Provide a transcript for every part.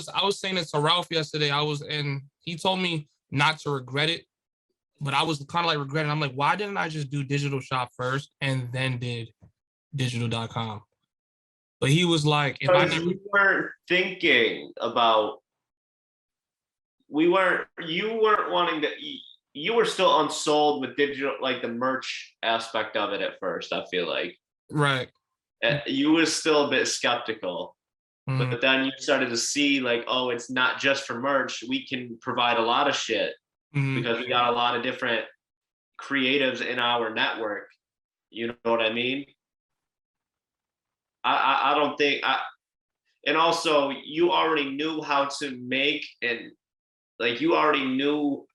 I was saying it to Ralph yesterday. He told me not to regret it, but I was kind of like regretting. I'm like, why didn't I just do digital shop first and then did digital.com? But he was like, if I never... You weren't thinking about, you weren't wanting to, you were still unsold with digital, like the merch aspect of it at first, I feel like. Right. You were still a bit skeptical. But then you started to see like, oh, it's not just for merch. We can provide a lot of shit because we got a lot of different creatives in our network. You know what I mean? I don't think and also you already knew how to make, and like you already knew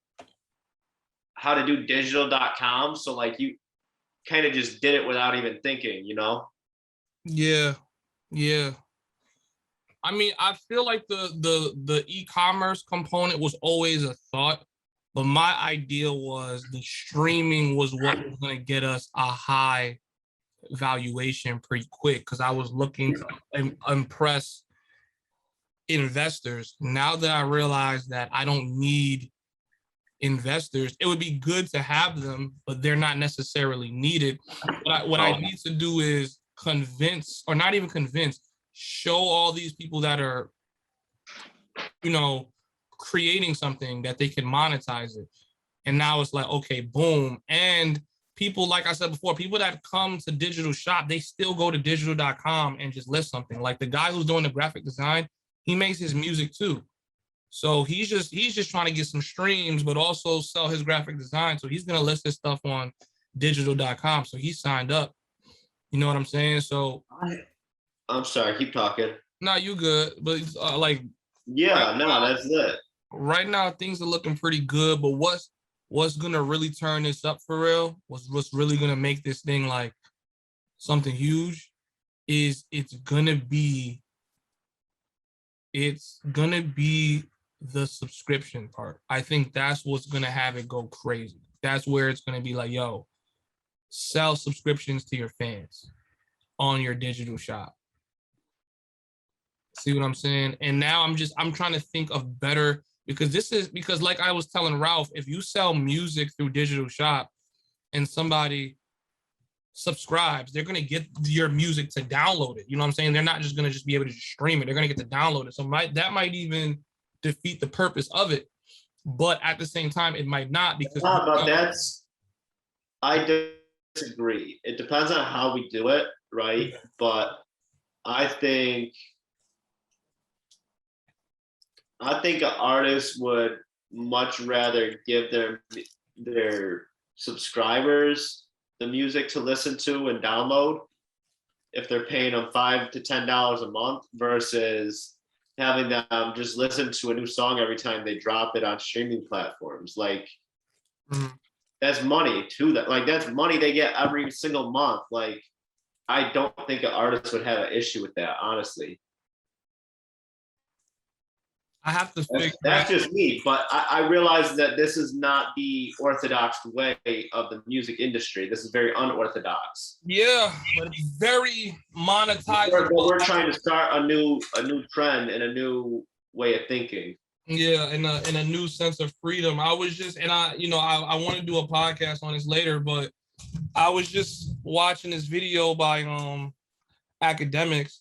how to do digital.com. So like you kind of just did it without even thinking, you know? Yeah. Yeah. I mean, I feel like the e-commerce component was always a thought, but my idea was the streaming was what was going to get us a high valuation pretty quick, because I was looking to impress investors. Now that I realize that I don't need investors, it would be good to have them, but they're not necessarily needed. What I need to do is convince, or not even convince, show all these people that are, you know, creating something that they can monetize it. And now it's like, okay, boom. And people, like I said before, people that come to digital shop, they still go to digital.com and just list something. Like the guy who's doing the graphic design, he makes his music too. So he's just trying to get some streams, but also sell his graphic design. So he's gonna list his stuff on digital.com. So he signed up. You know what I'm saying? So I'm sorry, keep talking. No, you good. But like, yeah, right, no, that's it. Right now, things are looking pretty good. But what's gonna really turn this up for real? What's really gonna make this thing like something huge? Is it's gonna be the subscription part. I think that's what's gonna have it go crazy. That's where it's gonna be like, yo, sell subscriptions to your fans on your digital shop. See what I'm saying? And now I'm trying to think of better, because like I was telling Ralph, if you sell music through digital shop and somebody subscribes, they're gonna get your music to download it. You know what I'm saying? They're not just gonna be able to just stream it. They're gonna get to download it. So that might even defeat the purpose of it. But at the same time, it might not, because I disagree. It depends on how we do it, right? Yeah. But I think an artist would much rather give their subscribers the music to listen to and download if they're paying them $5 to $10 a month versus having them just listen to a new song every time they drop it on streaming platforms. Like that's money too. That's money they get every single month. Like I don't think an artist would have an issue with that, honestly. I have to figure that's just me, but I realize that this is not the orthodox way of the music industry. This is very unorthodox. Yeah, but it's very monetized. We're trying to start a new trend and a new way of thinking. Yeah, in a new sense of freedom. I was just, and I want to do a podcast on this later, but I was just watching this video by academics.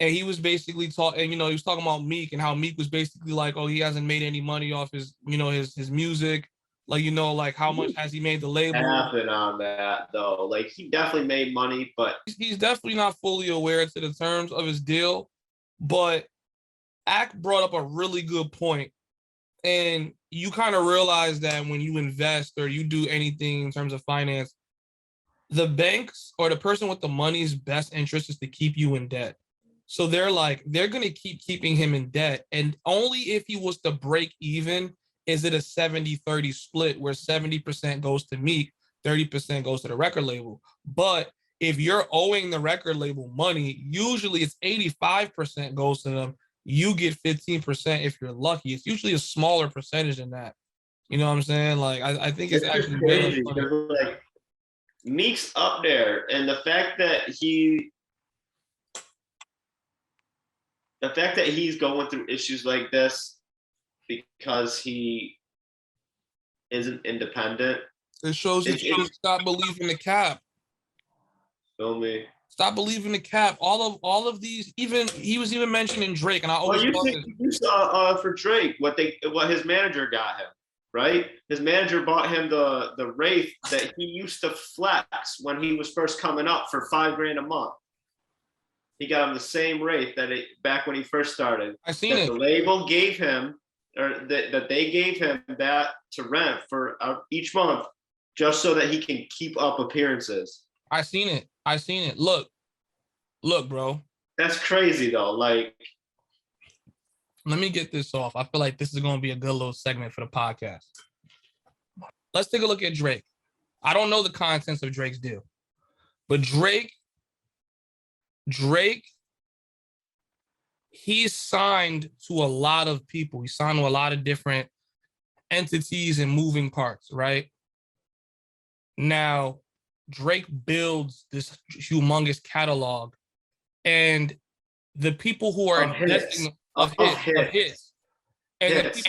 And he was basically talking, he was talking about Meek and how Meek was basically like, oh, he hasn't made any money off his, his music. Like, like how much has he made the label? Happened on that though. Like he definitely made money, but he's definitely not fully aware to the terms of his deal. But Ak brought up a really good point. And you kind of realize that when you invest or you do anything in terms of finance, the banks or the person with the money's best interest is to keep you in debt. So they're going to keeping him in debt. And only if he was to break even is it a 70-30 split where 70% goes to Meek, 30% goes to the record label. But if you're owing the record label money, usually it's 85% goes to them. You get 15% if you're lucky. It's usually a smaller percentage than that. You know what I'm saying? Like, I think it's actually crazy. Like, Meek's up there. And the fact that the fact that he's going through issues like this because he isn't independent. It shows that you just stop believing the cap. Feel me? Stop believing the cap. All of these, even he was even mentioning Drake, and I always Well, you saw for Drake what his manager got him, right? His manager bought him the Wraith that he used to flex when he was first coming up for $5,000 a month. He got him the same Wraith back when he first started. I seen it. The label gave him, or that they gave him that to rent for each month, just so that he can keep up appearances. I seen it. Look, bro. That's crazy though. Like, let me get this off. I feel like this is going to be a good little segment for the podcast. Let's take a look at Drake. I don't know the contents of Drake's deal, but Drake, he's signed to a lot of people. He's signed to a lot of different entities and moving parts, right? Now, Drake builds this humongous catalog, and the people who are investing of his, and hits.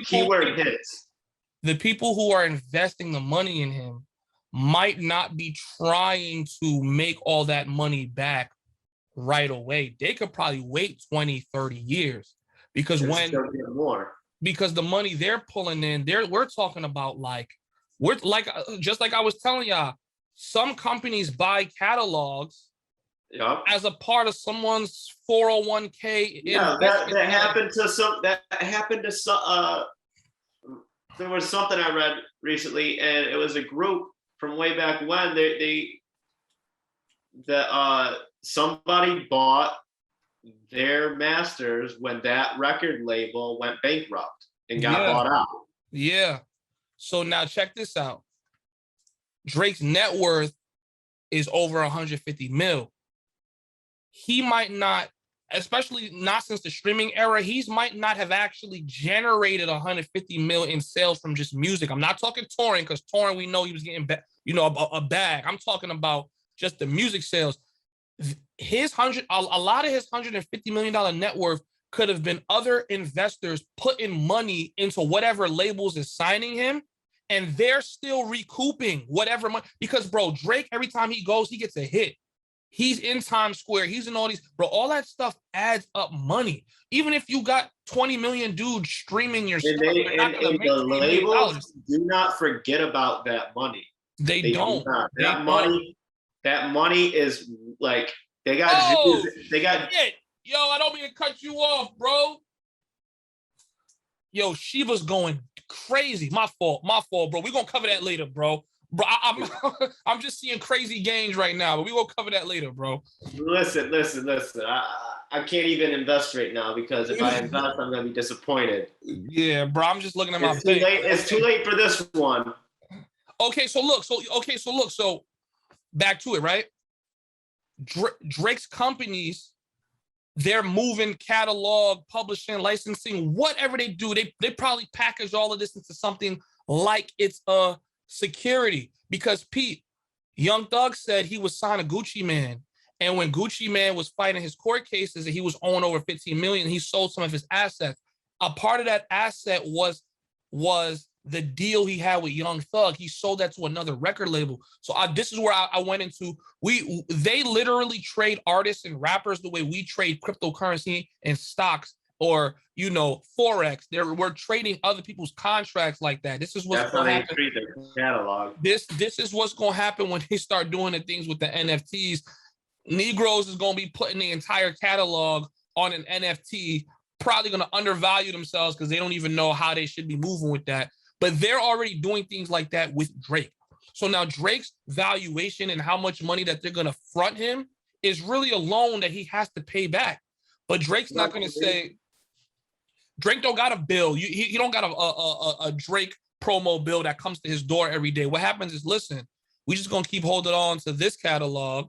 Keyword hits. The people who are investing the money in him might not be trying to make all that money back right away. They could probably wait 20, 30 years because because the money they're pulling in, we're talking about just like I was telling y'all, some companies buy catalogs as a part of someone's 401k. Yeah, that happened to some. There was something I read recently, and it was a group from way back when somebody bought their masters when that record label went bankrupt and got bought out. Yeah. So now check this out. Drake's net worth is over 150 mil. He might not, especially not since the streaming era, might not have actually generated 150 mil in sales from just music. I'm not talking touring, because touring, we know he was getting a bag. I'm talking about just the music sales. A lot of his $150 million net worth could have been other investors putting money into whatever labels is signing him, and they're still recouping whatever money. Because, bro, Drake, every time he goes, he gets a hit. He's in Times Square. He's in all these, bro, all that stuff adds up money. Even if you got 20 million dudes streaming your stuff, the labels do not forget about that money. They don't. That money is like, they got shit. Yo, I don't mean to cut you off, bro. Yo, Shiva's going crazy. My fault, bro. We're gonna cover that later, bro. Bro, I'm just seeing crazy gains right now, but we will cover that later, bro. Listen. I can't even invest right now, because if I invest, I'm gonna be disappointed. Yeah, bro. I'm just looking at my bank. It's too late for this one. Okay, so look. So back to it, right? Drake's companies, they're moving catalog, publishing, licensing, whatever they do. They probably package all of this into something like it's a security. Because Pete, Young Thug said he was signed a Gucci Man, and when Gucci Man was fighting his court cases and he was owing over 15 million, he sold some of his assets. A part of that asset was the deal he had with Young Thug. He sold that to another record label. So this is where I went into. They literally trade artists and rappers the way we trade cryptocurrency and stocks, or forex. We're trading other people's contracts like that. This is what's going to happen. Treat their catalog. This is what's going to happen when they start doing the things with the NFTs. Negroes is going to be putting the entire catalog on an NFT, probably going to undervalue themselves because they don't even know how they should be moving with that. But they're already doing things like that with Drake. So now Drake's valuation and how much money that they're going to front him is really a loan that he has to pay back. But Drake's not going to say, Drake don't got a bill. He don't got a Drake promo bill that comes to his door every day. What happens is, listen, we just going to keep holding on to this catalog,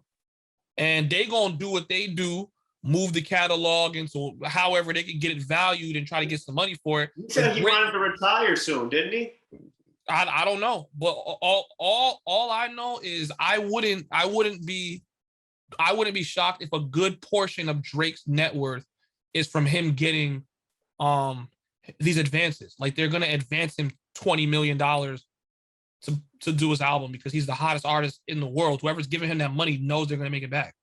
and they going to do what they do, move the catalog into however they can get it valued and try to get some money for it. He said he wanted to retire soon, didn't he? I don't know, but all I know is I wouldn't be shocked if a good portion of Drake's net worth is from him getting these advances. Like they're gonna advance him $20 million to do his album because he's the hottest artist in the world. Whoever's giving him that money knows they're gonna make it back.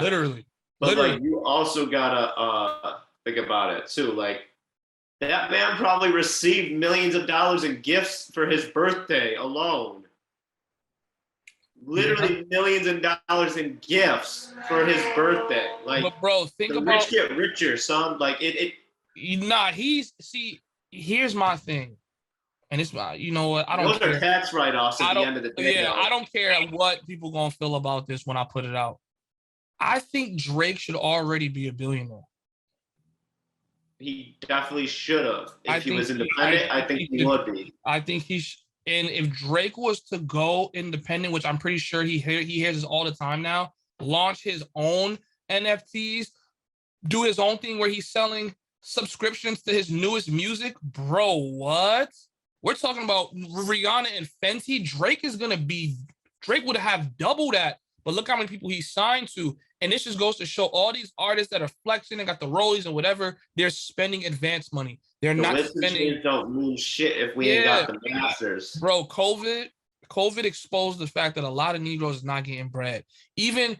Literally. But Literally. like you also gotta think about it too. Like that man probably received millions of dollars in gifts for his birthday alone. Literally millions of dollars in gifts for his birthday. Like, but bro, think the about rich get richer, son. Like it. Nah, here's my thing, and it's you know what, I don't Those care. are tax write-offs at the end of the day. Yeah, though. I don't care what people gonna feel about this when I put it out. I think Drake should already be a billionaire. He definitely should have. If he was independent, I think he would be. I think and if Drake was to go independent, which I'm pretty sure he hears this all the time now, launch his own NFTs, do his own thing where he's selling subscriptions to his newest music, bro, what? We're talking about Rihanna and Fenty. Drake would have double that, but look how many people he signed to. And this just goes to show all these artists that are flexing and got the rollies and whatever, they're spending advance money. They're not spending. Don't mean shit if we ain't got the masters. Bro, COVID exposed the fact that a lot of Negroes is not getting bread. Even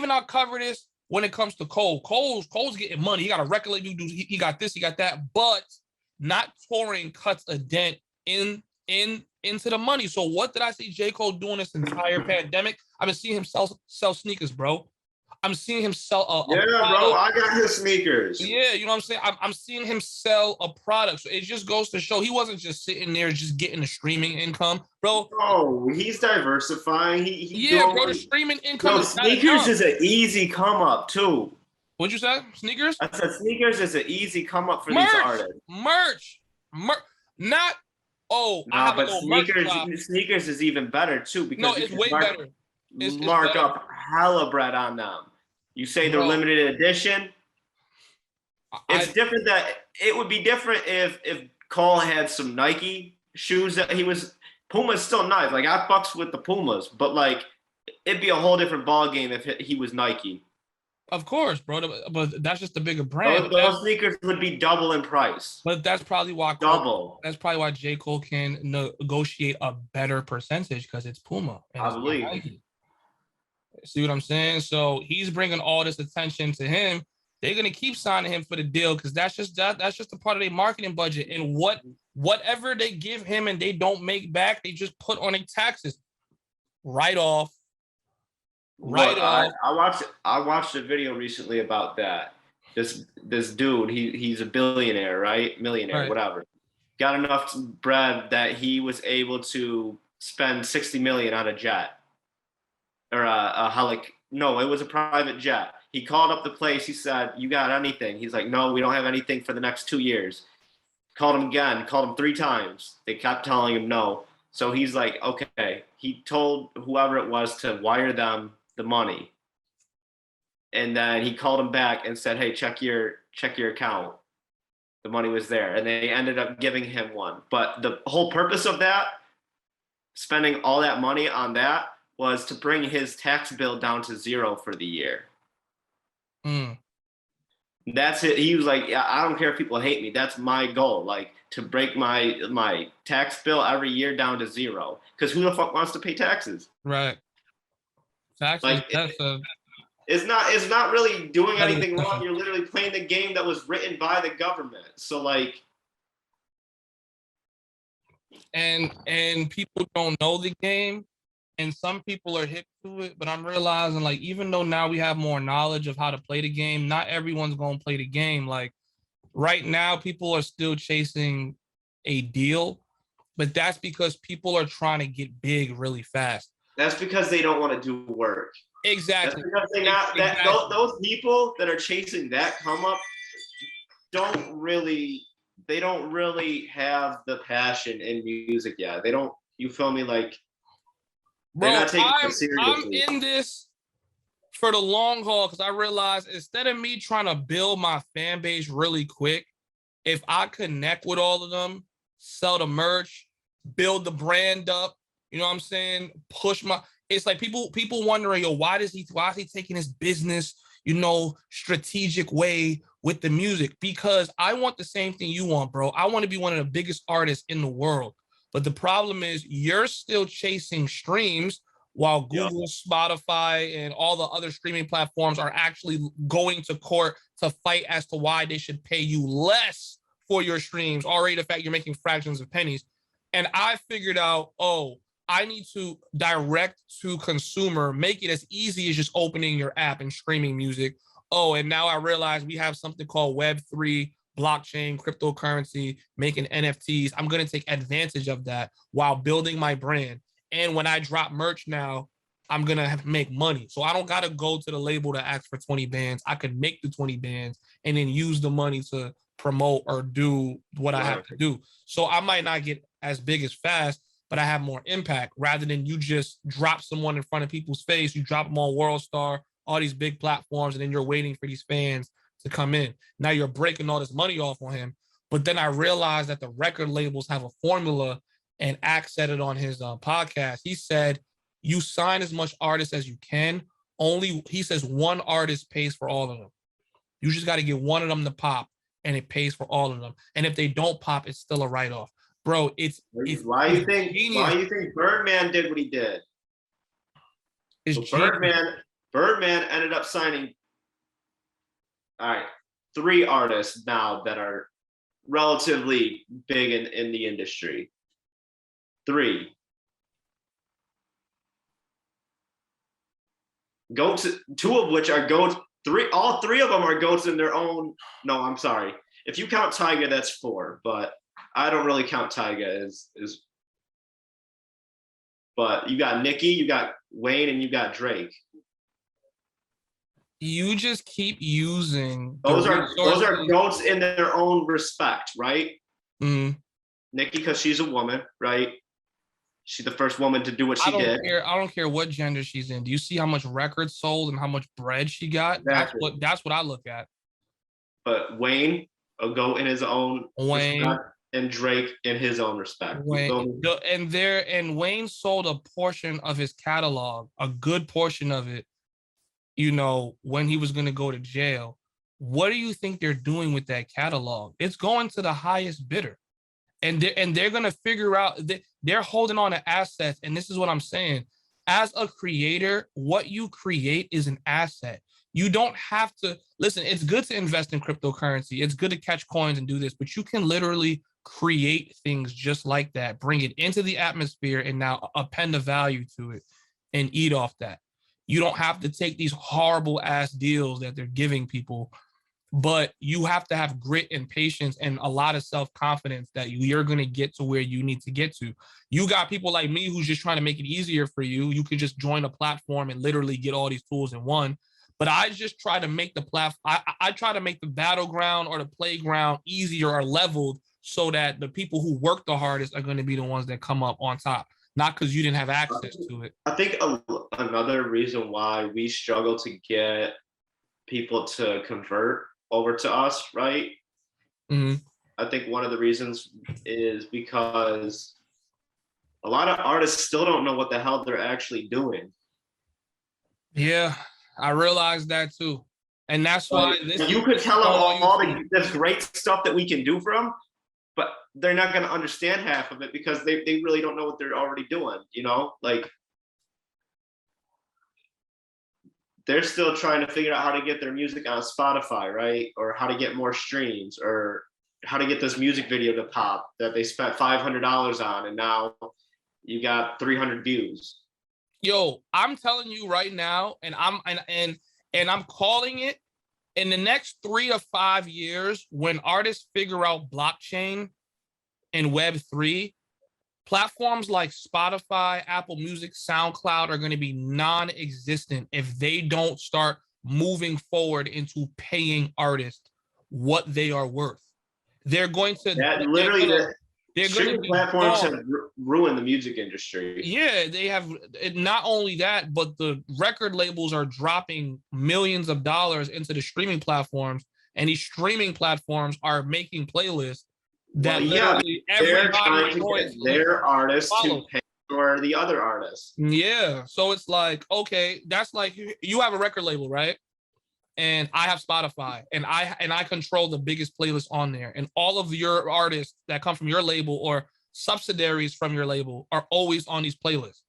I'll cover this when it comes to Cole. Cole's getting money. He got a record label. He got this, he got that, but not touring cuts a dent into the money. So what did I see J. Cole doing this entire pandemic? I've been seeing him sell sneakers, bro. I'm seeing him sell a bro, I got his sneakers. Yeah, you know what I'm saying? I'm seeing him sell a product. So it just goes to show he wasn't just sitting there just getting the streaming income, bro. Oh, he's diversifying. Bro, the streaming income. Bro, sneakers is an easy come up too. What'd you say? Sneakers? I said sneakers is an easy come up for these artists. Merch. Not. Oh, nah, but sneakers is even better too because no, it's way better. It's mark better. Up hella bread on them. You say they're limited edition. It's different. That it would be different if Cole had some Nike shoes that he was. Puma's still nice. Like I fucks with the Pumas, but like it'd be a whole different ball game if he was Nike. Of course, bro. But that's just a bigger brand. Those sneakers would be double in price. But that's probably why That's probably why J. Cole can negotiate a better percentage because it's Puma. I believe. See what I'm saying? So he's bringing all this attention to him. They're gonna keep signing him for the deal because that's just a part of their marketing budget. And whatever they give him and they don't make back, they just put on their taxes. Right off. I watched a video recently about that. This dude, he's a billionaire, right? Millionaire, whatever. Got enough bread that he was able to spend $60 million on a jet. Or no, it was a private jet. He called up the place. He said, "You got anything?" He's like, "No, we don't have anything for the next 2 years." Called him again. Called him 3 times. They kept telling him no. So he's like, "Okay." He told whoever it was to wire them the money, and then he called him back and said, "Hey, check your account." The money was there, and they ended up giving him one. But the whole purpose of that, spending all that money on that, was to bring his tax bill down to 0 for the year. That's it. He was like, "Yeah, I don't care if people hate me. That's my goal. Like to break my tax bill every year down to 0. Because who the fuck wants to pay taxes?" Right. Taxes. Like, it's not really doing anything wrong. You're literally playing the game that was written by the government. So like. And people don't know the game. And some people are hip to it, but I'm realizing, like, even though now we have more knowledge of how to play the game, not everyone's going to play the game. Like, right now, people are still chasing a deal, but that's because people are trying to get big really fast. That's because they don't want to do work. Exactly. That's because those people that are chasing that come up don't really have the passion in music yet. They don't, you feel me? Like, bro, I'm in this for the long haul because I realized instead of me trying to build my fan base really quick, if I connect with all of them, sell the merch, build the brand up, you know what I'm saying? It's like people wondering, yo, why is he taking his business, strategic way with the music, because I want the same thing you want, bro. I want to be one of the biggest artists in the world. But the problem is you're still chasing streams while Yeah. Google, Spotify, and all the other streaming platforms are actually going to court to fight as to why they should pay you less for your streams. Already the fact you're making fractions of pennies. And I figured out, oh, I need to direct to consumer, make it as easy as just opening your app and streaming music. Oh, and now I realize we have something called Web3, blockchain, cryptocurrency, making NFTs. I'm going to take advantage of that while building my brand. And when I drop merch now, I'm going to make money. So I don't got to go to the label to ask for 20 bands. I could make the 20 bands and then use the money to promote or do what I have to do. So I might not get as big as fast, but I have more impact rather than you just drop someone in front of people's face. You drop them on WorldStar, all these big platforms, and then you're waiting for these fans to come in. Now you're breaking all this money off on him. But then I realized that the record labels have a formula, and Axe said it on his podcast. He said, you sign as much artists as you can. He says one artist pays for all of them. You just got to get one of them to pop, and it pays for all of them. And if they don't pop, it's still a write-off. Bro, it's why you think Birdman did what he did? So Birdman ended up signing, all right, 3 artists now that are relatively big in the industry. 3. Goats, 2 of which are goats. All 3 of them are goats in their own. No, I'm sorry. If you count Tyga, that's 4, but I don't really count Tyga as. But you got Nicki, you got Wayne, and you got Drake. You just keep using those are goats in their own respect, right? Mm-hmm. Nicki, because she's a woman, right? She's the first woman to do what she did. I don't care what gender she's in. Do you see how much records sold and how much bread she got? Exactly. That's what I look at. But Wayne, a goat in his own respect, and Drake in his own respect. And Wayne sold a portion of his catalog, a good portion of it, when he was going to go to jail. What do you think they're doing with that catalog? It's going to the highest bidder. And they're going to figure out that they're holding on to assets. And this is what I'm saying. As a creator, what you create is an asset. You don't have to listen. It's good to invest in cryptocurrency. It's good to catch coins and do this, but you can literally create things just like that, bring it into the atmosphere, and now append a value to it and eat off that. You don't have to take these horrible ass deals that they're giving people, but you have to have grit and patience and a lot of self-confidence that you're going to get to where you need to get to. You got people like me who's just trying to make it easier for you. You could just join a platform and literally get all these tools in one. But I just try to make the platform, I try to make the battleground or the playground easier or leveled so that the people who work the hardest are going to be the ones that come up on top, not because you didn't have access to it. I think another reason why we struggle to get people to convert over to us, right? Mm-hmm. I think one of the reasons is because a lot of artists still don't know what the hell they're actually doing. Yeah, I realized that too. And that's why you could tell them all this great stuff that we can do for them, but they're not going to understand half of it because they really don't know what they're already doing, like they're still trying to figure out how to get their music on Spotify, right? Or how to get more streams, or how to get this music video to pop that they spent $500 on, and now you got 300 views. Yo, I'm telling you right now, and I'm calling it, in the next 3 to 5 years, when artists figure out blockchain and Web3, platforms like Spotify, Apple Music, SoundCloud are going to be non-existent if they don't start moving forward into paying artists what they are worth. They're going to streaming platforms have ruined the music industry. Yeah, they have. Not only that, but the record labels are dropping millions of dollars into the streaming platforms, and these streaming platforms are making playlists that they're trying to get their artists to pay for the other artists. Yeah, so it's like, okay, that's like you have a record label, right? and I have Spotify, and I control the biggest playlist on there, and all of your artists that come from your label or subsidiaries from your label are always on these playlists.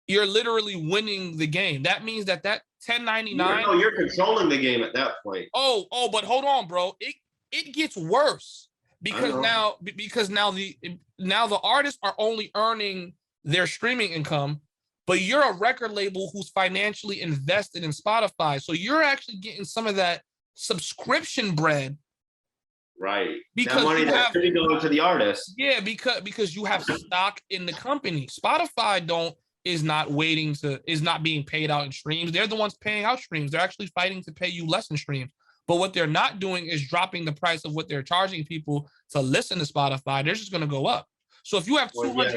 You're literally winning the game. That means that 1099. No, you're controlling the game at that point. But hold on, bro. It gets worse because now the artists are only earning their streaming income, but you're a record label who's financially invested in Spotify. So you're actually getting some of that subscription bread. Right. Because that money that could be going to the artist. Yeah, because you have stock in the company. Spotify is not being paid out in streams. They're the ones paying out streams. They're actually fighting to pay you less in streams. But what they're not doing is dropping the price of what they're charging people to listen to Spotify. They're just going to go up. So if you have 200,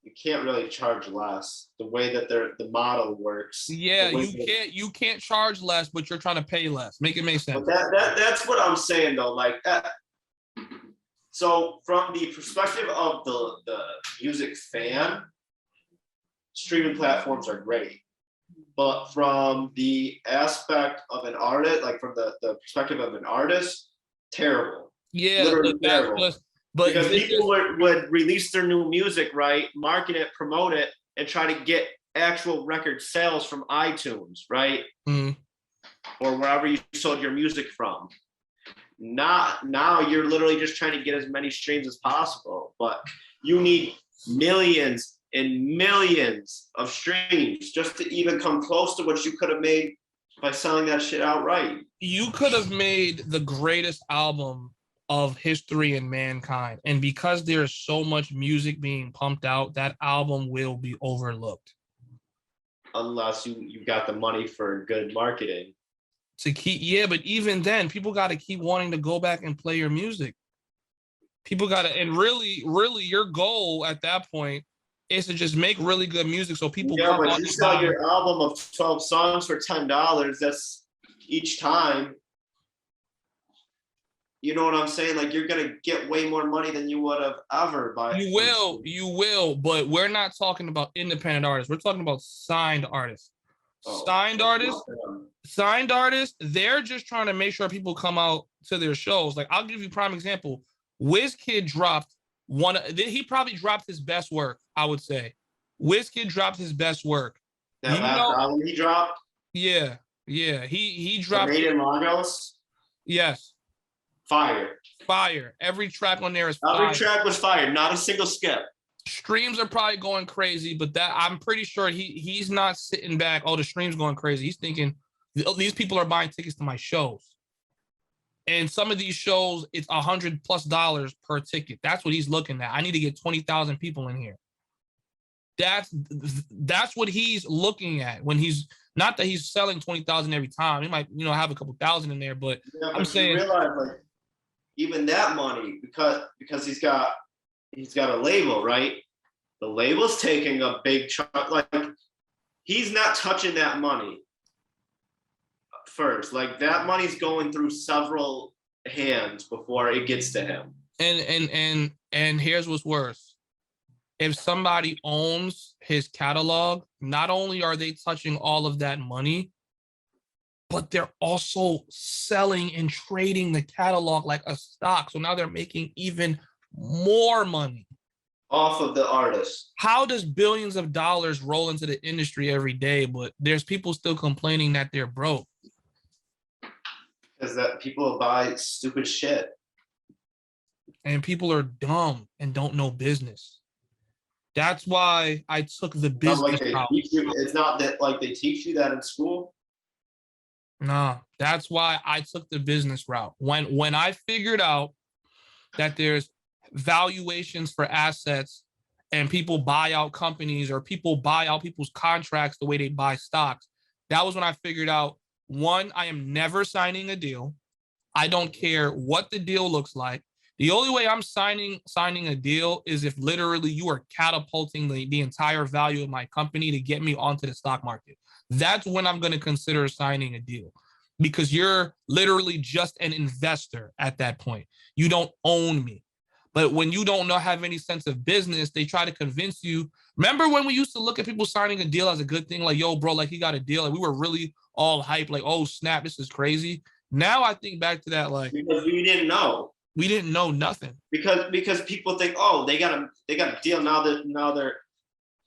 you can't really charge less. The way that the model works. Yeah, you can't charge less, but you're trying to pay less. Make it make sense. But that's what I'm saying though. Like, so from the perspective of the music fan, streaming platforms are great. But from the aspect of an artist, like from the perspective of an artist, terrible. Yeah, literally terrible. But because people would release their new music, right, market it, promote it, and try to get actual record sales from iTunes, right? Mm-hmm. Or wherever you sold your music from. Now you're literally just trying to get as many streams as possible, but you need millions and millions of streams just to even come close to what you could have made by selling that shit outright. You could have made the greatest album of history and mankind, and because there's so much music being pumped out, that album will be overlooked unless you got the money for good marketing to keep. Yeah, but even then people got to keep wanting to go back and play your music. People got to, and really your goal at that point is to just make really good music so people but you sell your album of 12 songs for $10. That's each time. You know what I'm saying? Like, you're going to get way more money than you would have ever by. You will, but we're not talking about independent artists. We're talking about signed artists. Signed artists, they're just trying to make sure people come out to their shows. Like, I'll give you a prime example. WizKid dropped he probably dropped his best work, I would say. WizKid dropped his best work. That last album he dropped? Yeah. He dropped Made in Lagos? Yes. Fire. Every track on there is fire. Every track was fire, not a single skip. Streams are probably going crazy, but that I'm pretty sure he's not sitting back. Oh, the stream's going crazy. He's thinking these people are buying tickets to my shows. And some of these shows, it's $100+ per ticket. That's what he's looking at. I need to get 20,000 people in here. That's what he's looking at when he's not that he's selling 20,000 every time. He might, have a couple thousand in there, but I'm saying, you realize, like, even that money, because he's got a label, right? The label's taking a big chunk. Like, he's not touching that money first. Like, that money's going through several hands before it gets to him. And here's what's worse. If somebody owns his catalog, not only are they touching all of that money, but they're also selling and trading the catalog like a stock. So now they're making even more money off of the artist. How does billions of dollars roll into the industry every day, but there's people still complaining that they're broke? Because that people buy stupid shit. And people are dumb and don't know business. That's why I took the business route. It's not that like they teach you that in school. Nah, that's why I took the business route. When I figured out that there's valuations for assets and people buy out companies or people buy out people's contracts the way they buy stocks, that was when I figured out, one, I am never signing a deal. I don't care what the deal looks like. The only way I'm signing a deal is if literally you are catapulting the entire value of my company to get me onto the stock market. That's when I'm going to consider signing a deal, because you're literally just an investor at that point. You don't own me. But when you don't know have any sense of business, they try to convince you. Remember when we used to look at people signing a deal as a good thing, like, yo, bro, like he got a deal. Like we were really all hyped, like, oh snap, this is crazy. Now I think back to that, like because we didn't know. we didn't know nothing. Because people think, oh, they got a deal now they're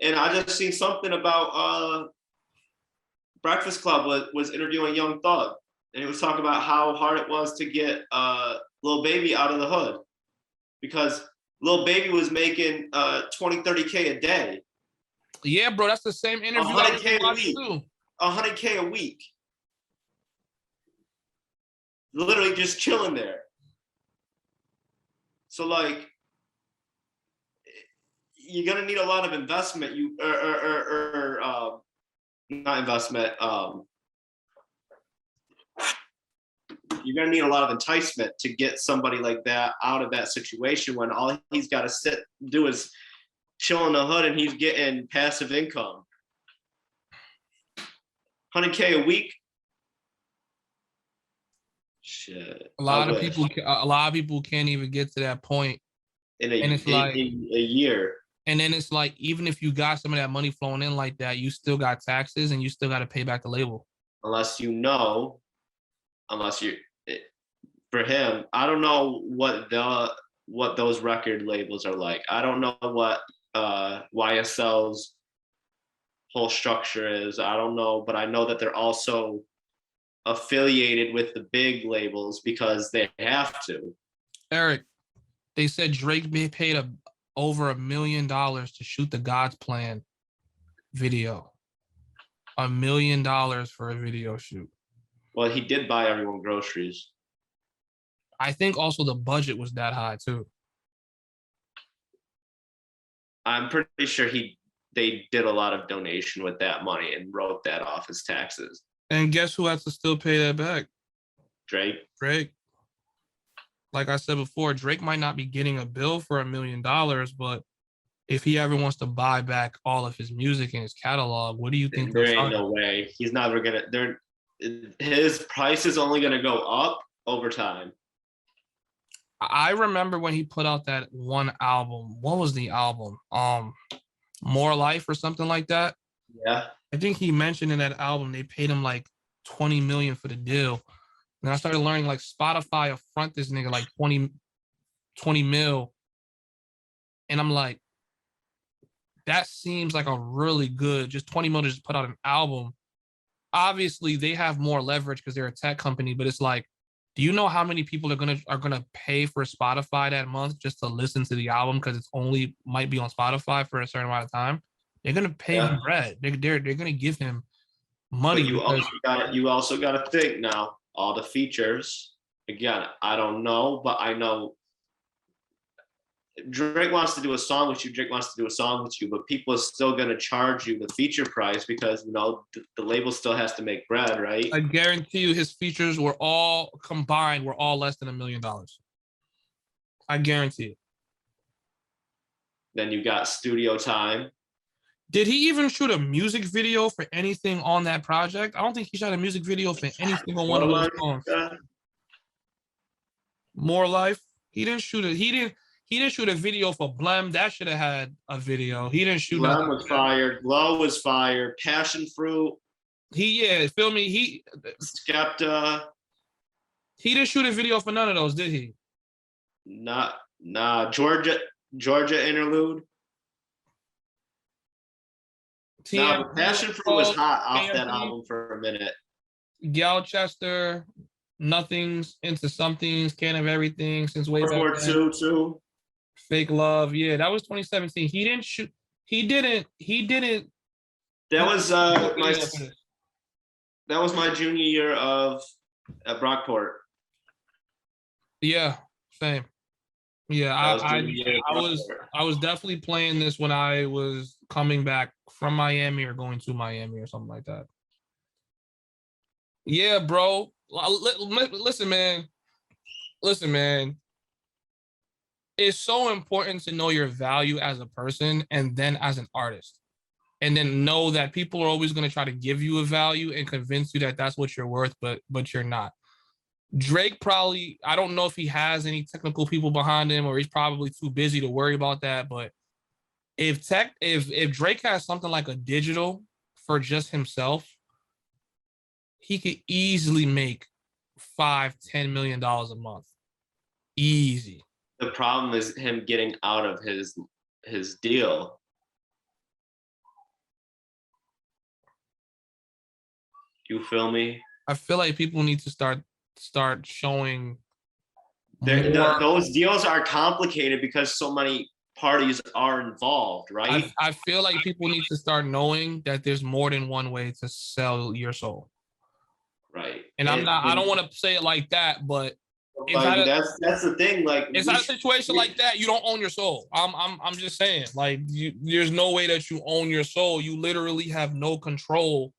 and I just seen something about Breakfast Club was interviewing Young Thug, and he was talking about how hard it was to get Lil Baby out of the hood because Lil Baby was making 20, 30K a day. Yeah, bro, that's the same interview I 100K a watched week. too. 100K a week. Literally just chilling there. So like, you're gonna need a lot of investment. Not investment. You're gonna need a lot of enticement to get somebody like that out of that situation when all he's got to do is chill in the hood and he's getting passive income. 100K a week. Shit. A lot of people can't even get to that point. In and it's like a year. And then it's like, even if you got some of that money flowing in like that, you still got taxes and you still got to pay back the label. Unless for him, I don't know what those record labels are like. I don't know what YSL's whole structure is. I don't know, but I know that they're also affiliated with the big labels because they have to. Eric, they said Drake paid over $1 million to shoot the God's Plan video. $1 million for a video shoot. Well, he did buy everyone groceries. I think also the budget was that high too. I'm pretty sure they did a lot of donation with that money and wrote that off as taxes. And guess who has to still pay that back? Drake. Like I said before, Drake might not be getting a bill for $1 million, but if he ever wants to buy back all of his music and his catalog, what do you think? There ain't no way. He's never gonna. His price is only gonna go up over time. I remember when he put out that one album. What was the album? More Life or something like that. Yeah. I think he mentioned in that album they paid him like $20 million for the deal. And I started learning like Spotify will front this nigga like 20 mil. And I'm like, that seems like a really good, just 20 mil to just put out an album. Obviously, they have more leverage because they're a tech company, but it's like, do you know how many people are gonna pay for Spotify that month just to listen to the album because it's only might be on Spotify for a certain amount of time? They're gonna pay him bread. They're gonna give him money. But you also gotta think now, all the features. Again, I don't know, but I know Drake wants to do a song with you, but people are still going to charge you the feature price because, the label still has to make bread, right? I guarantee you his features were all combined, were all less than $1 million. I guarantee it. Then you got studio time. Did he even shoot a music video for anything on that project? I don't think he shot a music video for any single one of those songs. More Life. He didn't shoot it. He didn't shoot a video for Blem. That should have had a video. He didn't shoot. Blem was fire. Glow was fire. Passion Fruit. Feel me. Skepta. He didn't shoot a video for none of those, did he? Nah. Georgia interlude. No, Passion Fruit was hot off that album for a minute. Galchester, Nothings Into Somethings, Can of Everything since way back then. 2 too. Fake Love, yeah, that was 2017. He didn't shoot. He didn't. That was my junior year at Brockport. Yeah, same. Yeah, I was definitely playing this when I was coming back from Miami or going to Miami or something like that. Yeah, bro. Listen, man. It's so important to know your value as a person and then as an artist. And then know that people are always going to try to give you a value and convince you that that's what you're worth, but you're not. Drake probably, I don't know if he has any technical people behind him or he's probably too busy to worry about that. But if Drake has something like a digital for just himself, he could easily make $5-10 million a month. Easy. The problem is him getting out of his deal. You feel me? I feel like people need to start showing those deals are complicated because so many parties are involved, right? I feel like people need to start knowing that there's more than one way to sell your soul. Right. And I don't want to say it like that, but like that's the thing. Like it's not a situation like that. You don't own your soul. I'm just saying, like there's no way that you own your soul. You literally have no control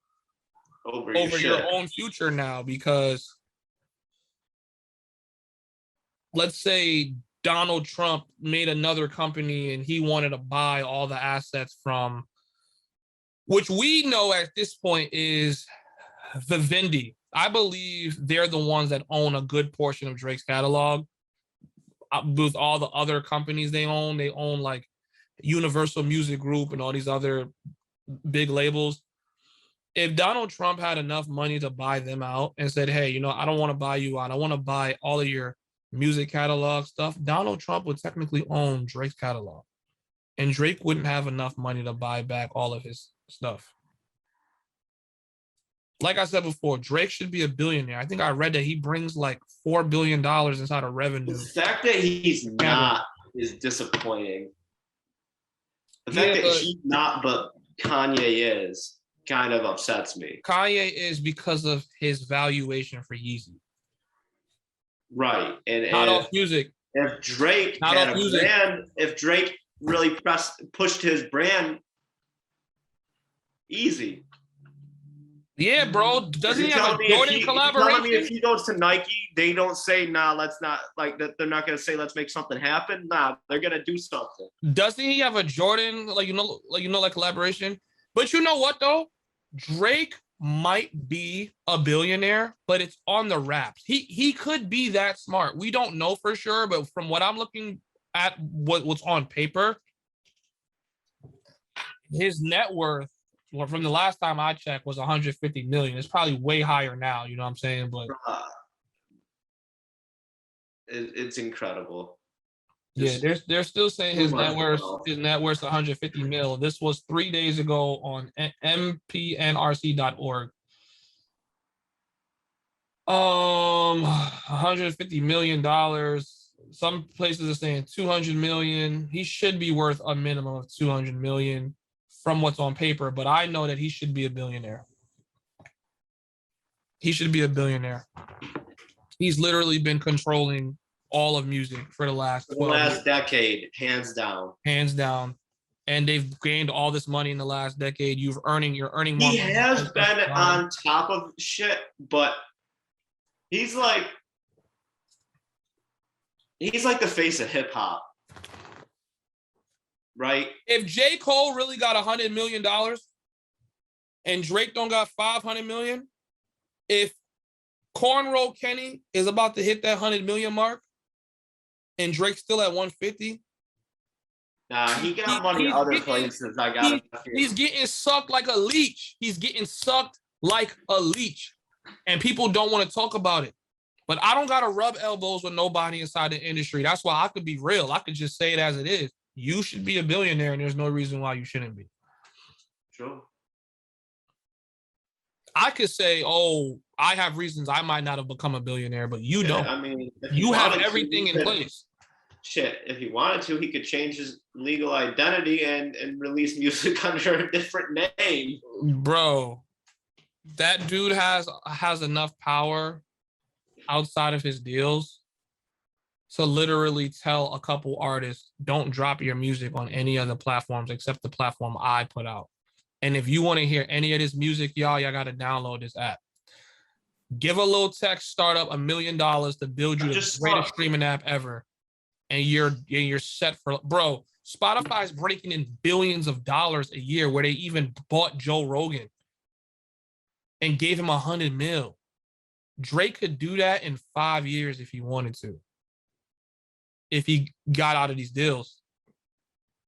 over your own future now, because let's say Donald Trump made another company and he wanted to buy all the assets from, which we know at this point is Vivendi. I believe they're the ones that own a good portion of Drake's catalog. With all the other companies they own like Universal Music Group and all these other big labels. If Donald Trump had enough money to buy them out and said, hey, I don't want to buy you out, I want to buy all of your music catalog stuff, Donald Trump would technically own Drake's catalog. And Drake wouldn't have enough money to buy back all of his stuff. Like I said before, Drake should be a billionaire. I think I read that he brings like $4 billion inside of revenue. The fact that he's not is disappointing. The fact that he's not, but Kanye is, kind of upsets me. Kanye is because of his valuation for Yeezy. Right. And not off music. If Drake had a brand, if Drake really pushed his brand, easy. Yeah, bro. Doesn't he have a Jordan collaboration? Me if he goes to Nike, they don't say, nah, let's not, like, that. They're not going to say, let's make something happen. Nah, they're going to do something. Doesn't he have a Jordan, like collaboration? But you know what, though? Drake might be a billionaire, but it's on the wraps. He could be that smart. We don't know for sure, but from what I'm looking at, what's on paper, his net worth, well, from the last time I checked, was 150 million. It's probably way higher now. You know what I'm saying? But it's incredible. Yeah, they're still saying his net worth 150 mil. This was 3 days ago on mpnrc.org. 150 million dollars. Some places are saying 200 million. He should be worth a minimum of 200 million from what's on paper, but I know that he should be a billionaire. He should be a billionaire. He's literally been controlling all of music for the last decade, hands down. And they've gained all this money in the last decade. You're earning more money. He has been on top of shit, but he's like the face of hip hop. Right? If J. Cole really got $100 million and Drake don't got 500 million, if Cornrow Kenny is about to hit that 100 million mark and Drake's still at 150. Nah, he got money other places. He's getting sucked like a leech. And people don't want to talk about it. But I don't got to rub elbows with nobody inside the industry. That's why I could be real. I could just say it as it is. You should be a billionaire, and there's no reason why you shouldn't be. Sure. I could say, oh, I have reasons I might not have become a billionaire, but you don't. I mean, you have everything in place. Shit, if he wanted to, he could change his legal identity and release music under a different name. Bro, that dude has enough power outside of his deals to literally tell a couple artists, don't drop your music on any other platforms except the platform I put out. And if you want to hear any of this music, y'all got to download this app. Give a little tech startup $1 million to build you the greatest streaming app ever. And you're set for, bro, Spotify's breaking in billions of dollars a year, where they even bought Joe Rogan and gave him $100 million. Drake could do that in 5 years if he wanted to. If he got out of these deals.